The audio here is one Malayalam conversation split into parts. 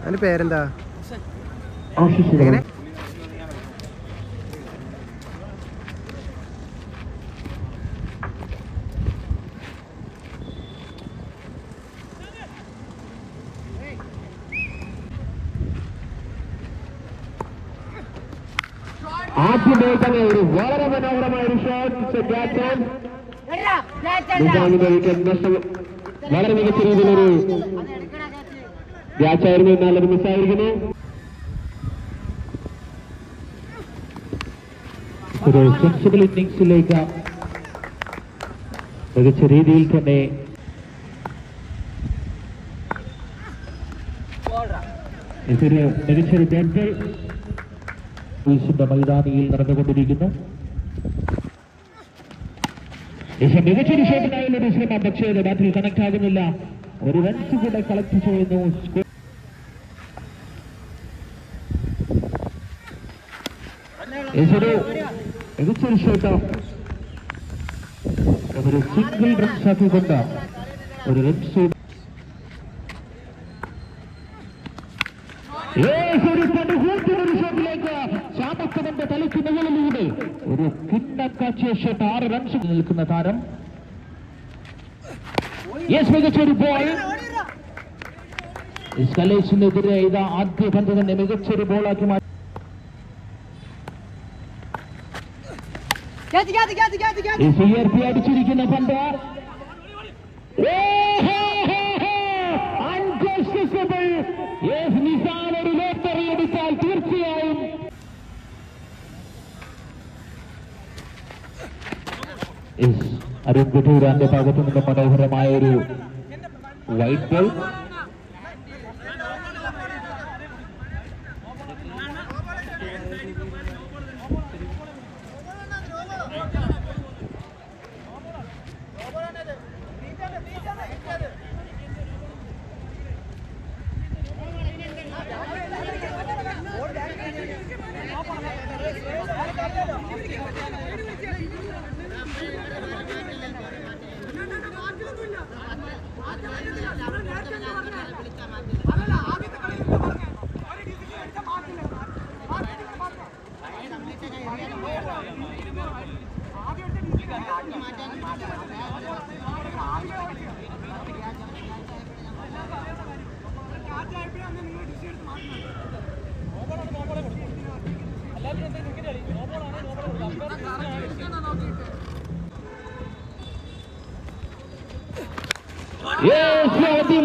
അതിന്റെ പേരെന്താ? എങ്ങനെ? ആദ്യമേ തന്നെ ഒരു വളരെ മനോഹരമായ ഒരു ഷോട്ട് ക്യാപ്റ്റൻ വളരെ മികച്ച രീതിയിലൊരു ക്യാച്ചായിരുന്നു. എന്നാൽ അത് മിസ്സായിരിക്കുന്നു. ഒരു സെൻസിബിൾ ഇന്നിംഗ്സിലേക്ക് മികച്ച രീതിയിൽ തന്നെ ഇതൊരു മികച്ചൊരു ബാറ്റ് മൈതാനിയിൽ നടന്നുകൊണ്ടിരിക്കുന്നു. മികച്ചൊരു ഷോട്ടിനായുള്ള ഒരു ശ്രമം, പക്ഷേ ബാറ്റിൽ കണക്ട് ആകുന്നില്ല. ഒരു റൺസ് കൂടെ കളക്ട് ചെയ്യുന്നു. മികച്ചൊരു ഷോട്ട്, ഒരു സിംഗിൾ റൺസ് ആക്കിക്കൊണ്ട് ഒരു റൺസ് ഷോട്ടിലേക്ക് ശ്യാമക്കവന്റെ തലയ്ക്ക് മുകളിലൂടെ ഒരു കിണ്ണക്കാച്ചിയ ഷോട്ട്. 6 റൺസ് നിൽക്കുന്ന താരം. മികച്ചൊരു ബോൾ. കലേഷിനെതിരെ ഇത് ആദ്യ പന്ത് തന്നെ മികച്ചൊരു ബോളാക്കി മാറ്റി. അടിച്ചിരിക്കുന്ന പന്ത് ഒരു ലോട്ടറി എടുത്താൽ തീർച്ചയായും അരുൺ കുട്ടൂരാന്റെ ഭാഗത്തു നിന്ന് മനോഹരമായ ഒരു വൈറ്റ് ബോൾ.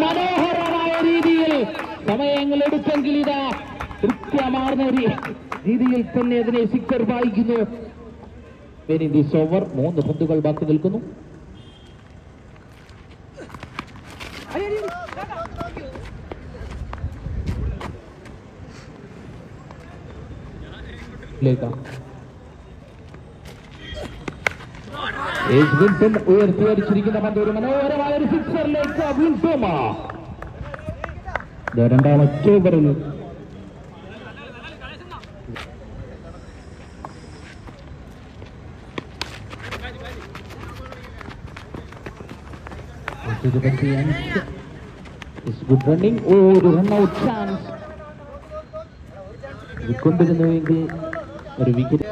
മനോഹരമായ രീതിയിൽ സമയങ്ങൾ എടുത്തെങ്കിൽ ഇതാ കൃത്യമാർന്ന രീതിയിൽ തന്നെ അതിനെ സിക്സർ വായിക്കുന്നു. ഓവർ 3 പന്തുകൾ ബാക്കി നിൽക്കുന്നു. ഉയർത്തിയടിച്ചിരിക്കുന്ന പന്ത് ഒരു മനോഹരമായ ഒരു സിക്സറിലേക്ക് വീണ്ടും രണ്ടാമത്തെ ഓവറിൽ ഗുഡ് റണ്ണിംഗ്. ഒരു റൺഔട്ട് ചാൻസ് കൊണ്ടുവരുന്നുവെങ്കിൽ ഒരു വിക്കറ്റ്.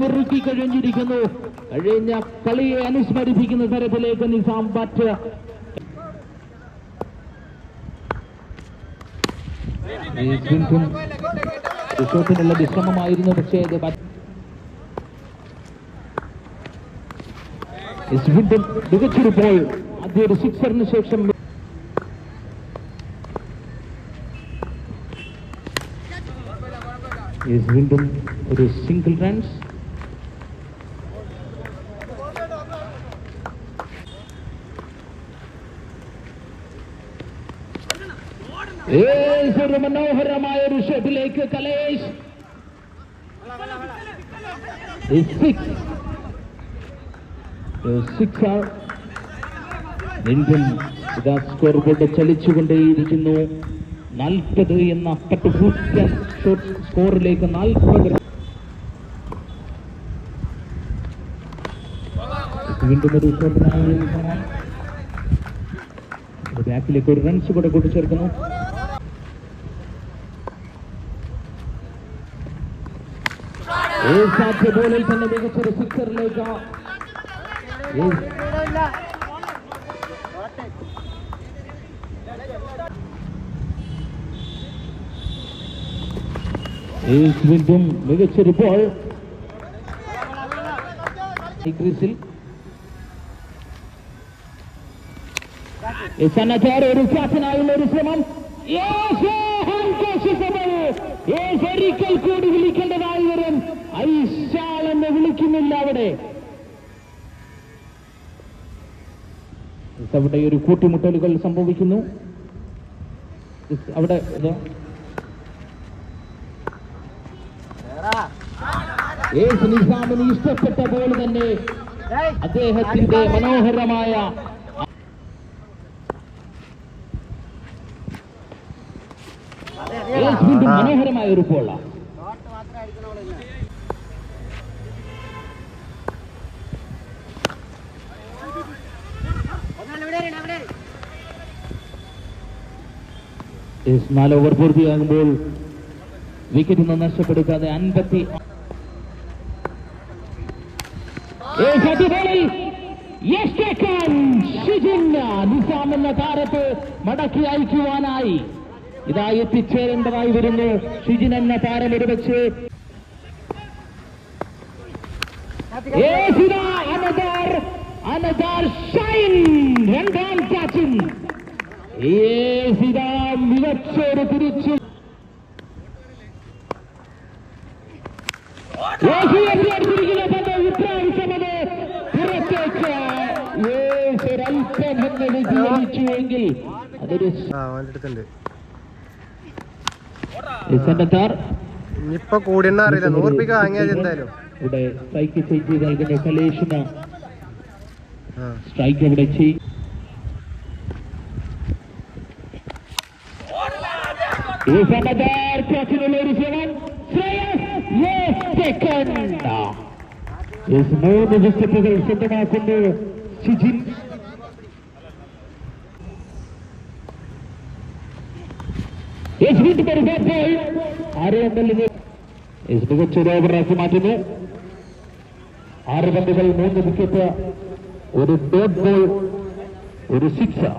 മുറുക്കി കഴിഞ്ഞിരിക്കുന്നു. കഴിഞ്ഞ കളിയെ അനുസ്മരിപ്പിക്കുന്ന തരത്തിലേക്ക് നിസാം ബാറ്റ്. ഷോട്ടിനുള്ള വിശ്രമമായിരുന്നു, പക്ഷേ ഇത് മികച്ചൊരു ബോൾ. ആദ്യ ഒരു സിക്സറിന് ശേഷം വീണ്ടും ഒരു സിംഗിൾ റൺസ്. ഒരു മനോഹരമായ ഒരു ഷോട്ടിലേക്ക് കലേഷ്. ഇന്ത്യൻ ഇതാ സ്കോർ ബോർഡ് ചലിച്ചുകൊണ്ടേയിരിക്കുന്നു. 40 എന്ന കട്ടുകൂറ്റൻ സ്കോറിലേക്ക് 40. വീണ്ടും ഒരു ഷോട്ടിനായി ബാക്കിലേക്ക് ഒരു റൺസ് കൂടെ കൂട്ടിച്ചേർക്കുന്നു. സാധ്യ ബോളിൽ തന്നെ മികച്ചൊരു സിക്സറിലേക്ക് വീണ്ടും മികച്ചൊരു ബോൾ ക്രീസിൽ. ഒരു ക്യാപ്റ്റനായുള്ള ഒരു ശ്രമം ഒരിക്കൽ കൂടി വിളിക്കേണ്ടതായി വരും. ഐശാൾ എന്ന് വിളിക്കുന്നില്ല അവിടെ. അവിടെ ഒരു കൂട്ടിമുട്ടലുകൾ സംഭവിക്കുന്നു. അവിടെ നിസാമിന് ഇഷ്ടപ്പെട്ട ബോൾ തന്നെ അദ്ദേഹത്തിന്റെ മനോഹരമായ മനോഹരമായ ഒരു ബോളാണ്. നാല് ഓവർ പൂർത്തിയാകുമ്പോൾ വിക്കറ്റ് ഒന്നും നഷ്ടപ്പെടുത്താതെ 50 നിസാം എന്ന താരത്തെ മടക്കി അയക്കുവാനായി ഇതാ എത്തിച്ചേരേണ്ടതായി വരുന്നു. ഷിജിൻ എന്ന താരം ഒരുപക്ഷെ രണ്ടാം ക്യാച്ചും മികച്ചൊരു തിരിച്ചു ിച്ചുവെങ്കിൽ അതൊരു ഇനിയിപ്പൊ കൂടിയെണ്ണ അറിയില്ല. 100 രൂപ വാങ്ങിയത് എന്തായാലും ഇവിടെ സ്ട്രൈക്ക് ചെയ്ത് നൽകുന്ന കലേഷിന് സ്ട്രൈക്ക് ഇവിടെ ചെയ്യും. ഒരു 3 വിക്കറ്റുകൾ സ്വന്തമാക്കുന്നു ഷിജിൻ. മികച്ചൊരു ഓവറാക്കി മാറ്റുന്നു. 6 പന്തുകൾ 3 വിക്കറ്റ്, ഒരു ഡോട്ട് ബോൾ, ഒരു സിക്സ്.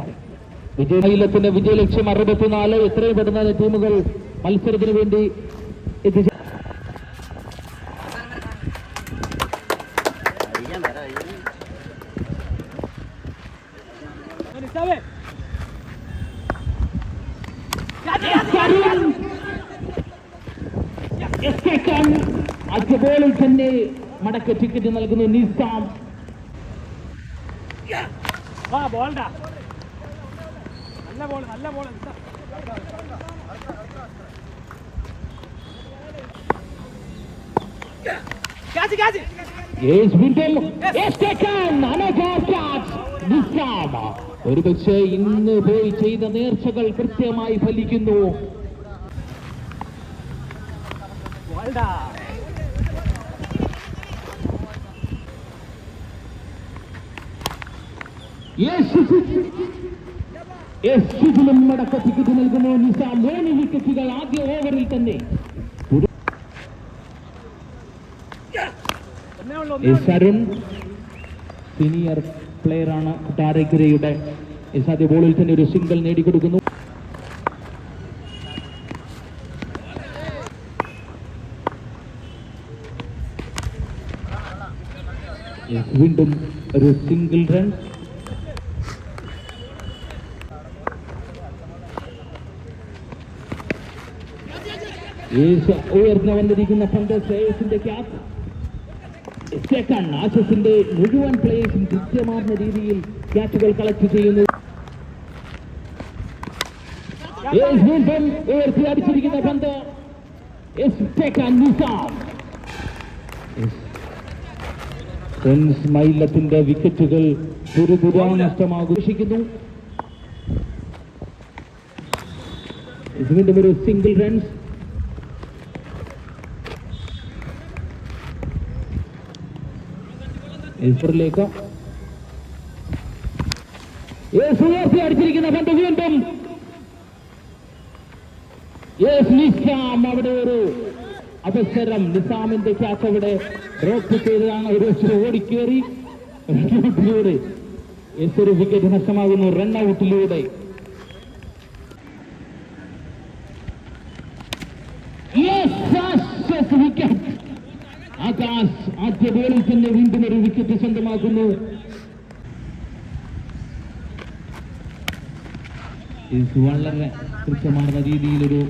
വിജയത്തിന്റെ വിജയലക്ഷ്യം 64. എത്രയും പെടുന്ന ടീമുകൾ മത്സരത്തിന് വേണ്ടി എത്തിച്ചു. ആദ്യ ബോളിൽ തന്നെ മടക്ക ടിക്കറ്റ് നൽകുന്നു നിസാം. ഒരുപക്ഷെ ഇന്ന് പോയി ചെയ്ത നേർച്ചകൾ കൃത്യമായി ഫലിക്കുന്നു. മടക്ക ടിക്കറ്റ് നൽകുന്നു നിസാം. 3 വിക്കറ്റുകൾ ആദ്യ ഓവറിൽ തന്നെ. സരുൺ സീനിയർ പ്ലെയറാണ് കൊട്ടാരക്കരയുടെ. ആദ്യ ബോളിൽ തന്നെ ഒരു സിംഗിൾ നേടിക്കൊടുക്കുന്നു. വീണ്ടും ഒരു സിംഗിൾ റൺ. ഉയർന്നു വന്നിരിക്കുന്ന പന്ത് ശ്രേയസിന്റെ ക്യാച്ച്. ആശസിന്റെ മുഴുവൻ പ്ലേയേഴ്സും കൃത്യമാർന്ന രീതിയിൽ ക്യാച്ചുകൾ കളക്ട് ചെയ്യുന്നു. ഉയർത്തി അടിച്ചിരിക്കുന്ന പന്ത് നിസാം. മൈലത്തിന്റെ വിക്കറ്റുകൾ തുരുതുരാ നഷ്ടമാഘോഷിക്കുന്നു. വീണ്ടും ഒരു സിംഗിൾ റൺസ്. ിലേക്ക് അടിച്ചിരിക്കുന്ന പന്ത് വീണ്ടും നിസാം. അവിടെ ഒരു അവസരം, നിസാമിന്റെ ക്യാച്ച് അവിടെ ഡ്രോപ്പ് ചെയ്തതാണ്. ഒരു ഓടിക്കേറി റണ്ണൌട്ടിലൂടെ ഒരു വിക്കറ്റ് നഷ്ടമാകുന്നു. റണ്ണൌട്ടിലൂടെ വിക്കറ്റ്. ആകാശ് ആദ്യ ബോളിൽ തന്നെ വീണ്ടും ഒരു വിക്കറ്റ് സ്വന്തമാക്കുന്നു. വളരെ കൃത്യമായ രീതിയിലൊരു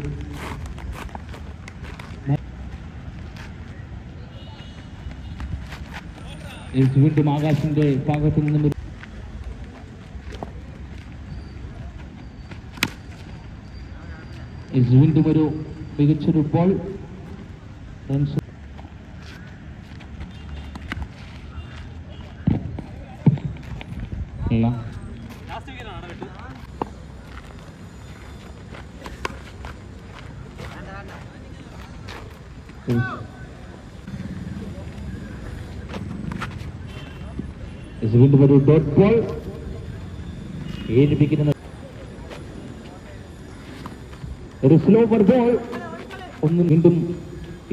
വീണ്ടും ആകാശിന്റെ ഭാഗത്തു നിന്നും വീണ്ടും ഒരു മികച്ചൊരു ബോൾ. വീണ്ടും ഒരു ഡോട്ട് ബോൾ. 7 വിക്കറ്റ്. ഒരു സ്ലോവർ ബോൾ. വീണ്ടും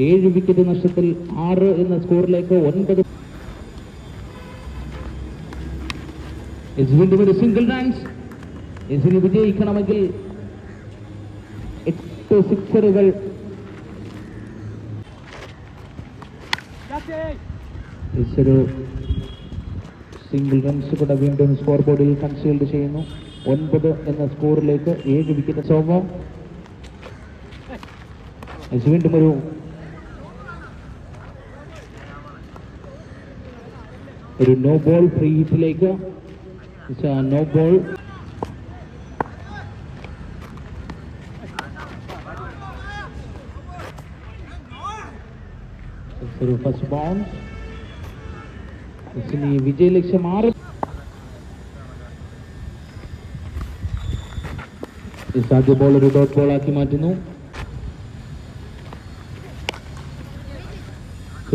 7 വിക്കറ്റ് നഷ്ടത്തിൽ 6 എന്ന സ്കോറിലേക്ക് 9. വീണ്ടും ഒരു സിംഗിൾ റൺസ്. ഇതിന് വിജയിക്കണമെങ്കിൽ 8 സിക്സറുകൾ. ഒരു സിംഗിൾ റൺസ് കൂടെ വീണ്ടും സ്കോർ ബോർഡിൽ കൺസീൽഡ് ചെയ്യുന്നു. 9 എന്ന സ്കോറിലേക്ക് 7 വിക്കറ്റ്. സോമ വീണ്ടും ഒരു നോ ബോൾ. ഫ്രീ ഹിറ്റിലേക്ക് നോ ബോൾ. ഒരു ഫസ്റ്റ് ബൗൺസ്. വിജയ ലക്ഷ്യം 6. ആദ്യ ബോൾ ഒരു ഡോട്ട് ബോൾ ആക്കി മാറ്റുന്നു.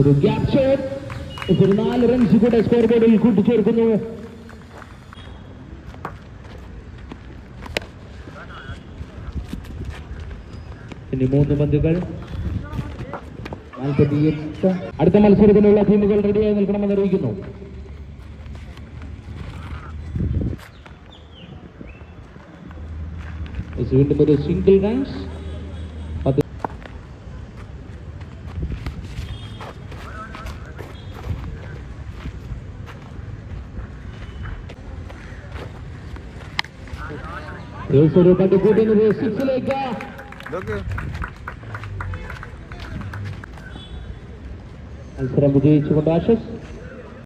ഒരു ഗ്യാപ് ഷോട്ട്. ഒരു 4 റൺസ് കൂടെ സ്കോർ ബോർഡിൽ കൂട്ടിച്ചേർക്കുന്നു. ഇനി 3 പന്തുകൾ. 48. അടുത്ത മത്സരത്തിനുള്ള ടീമുകൾ റെഡിയായി നിൽക്കണമെന്ന് അറിയിക്കുന്നു. വീണ്ടും ഒരു സിംഗിൾ റൺസ്. ഒരു പന്ത് കൂട്ടുന്നത് 6ലേക്ക്. മത്സരം വിജയിച്ചുകൊണ്ട് ആശസ്.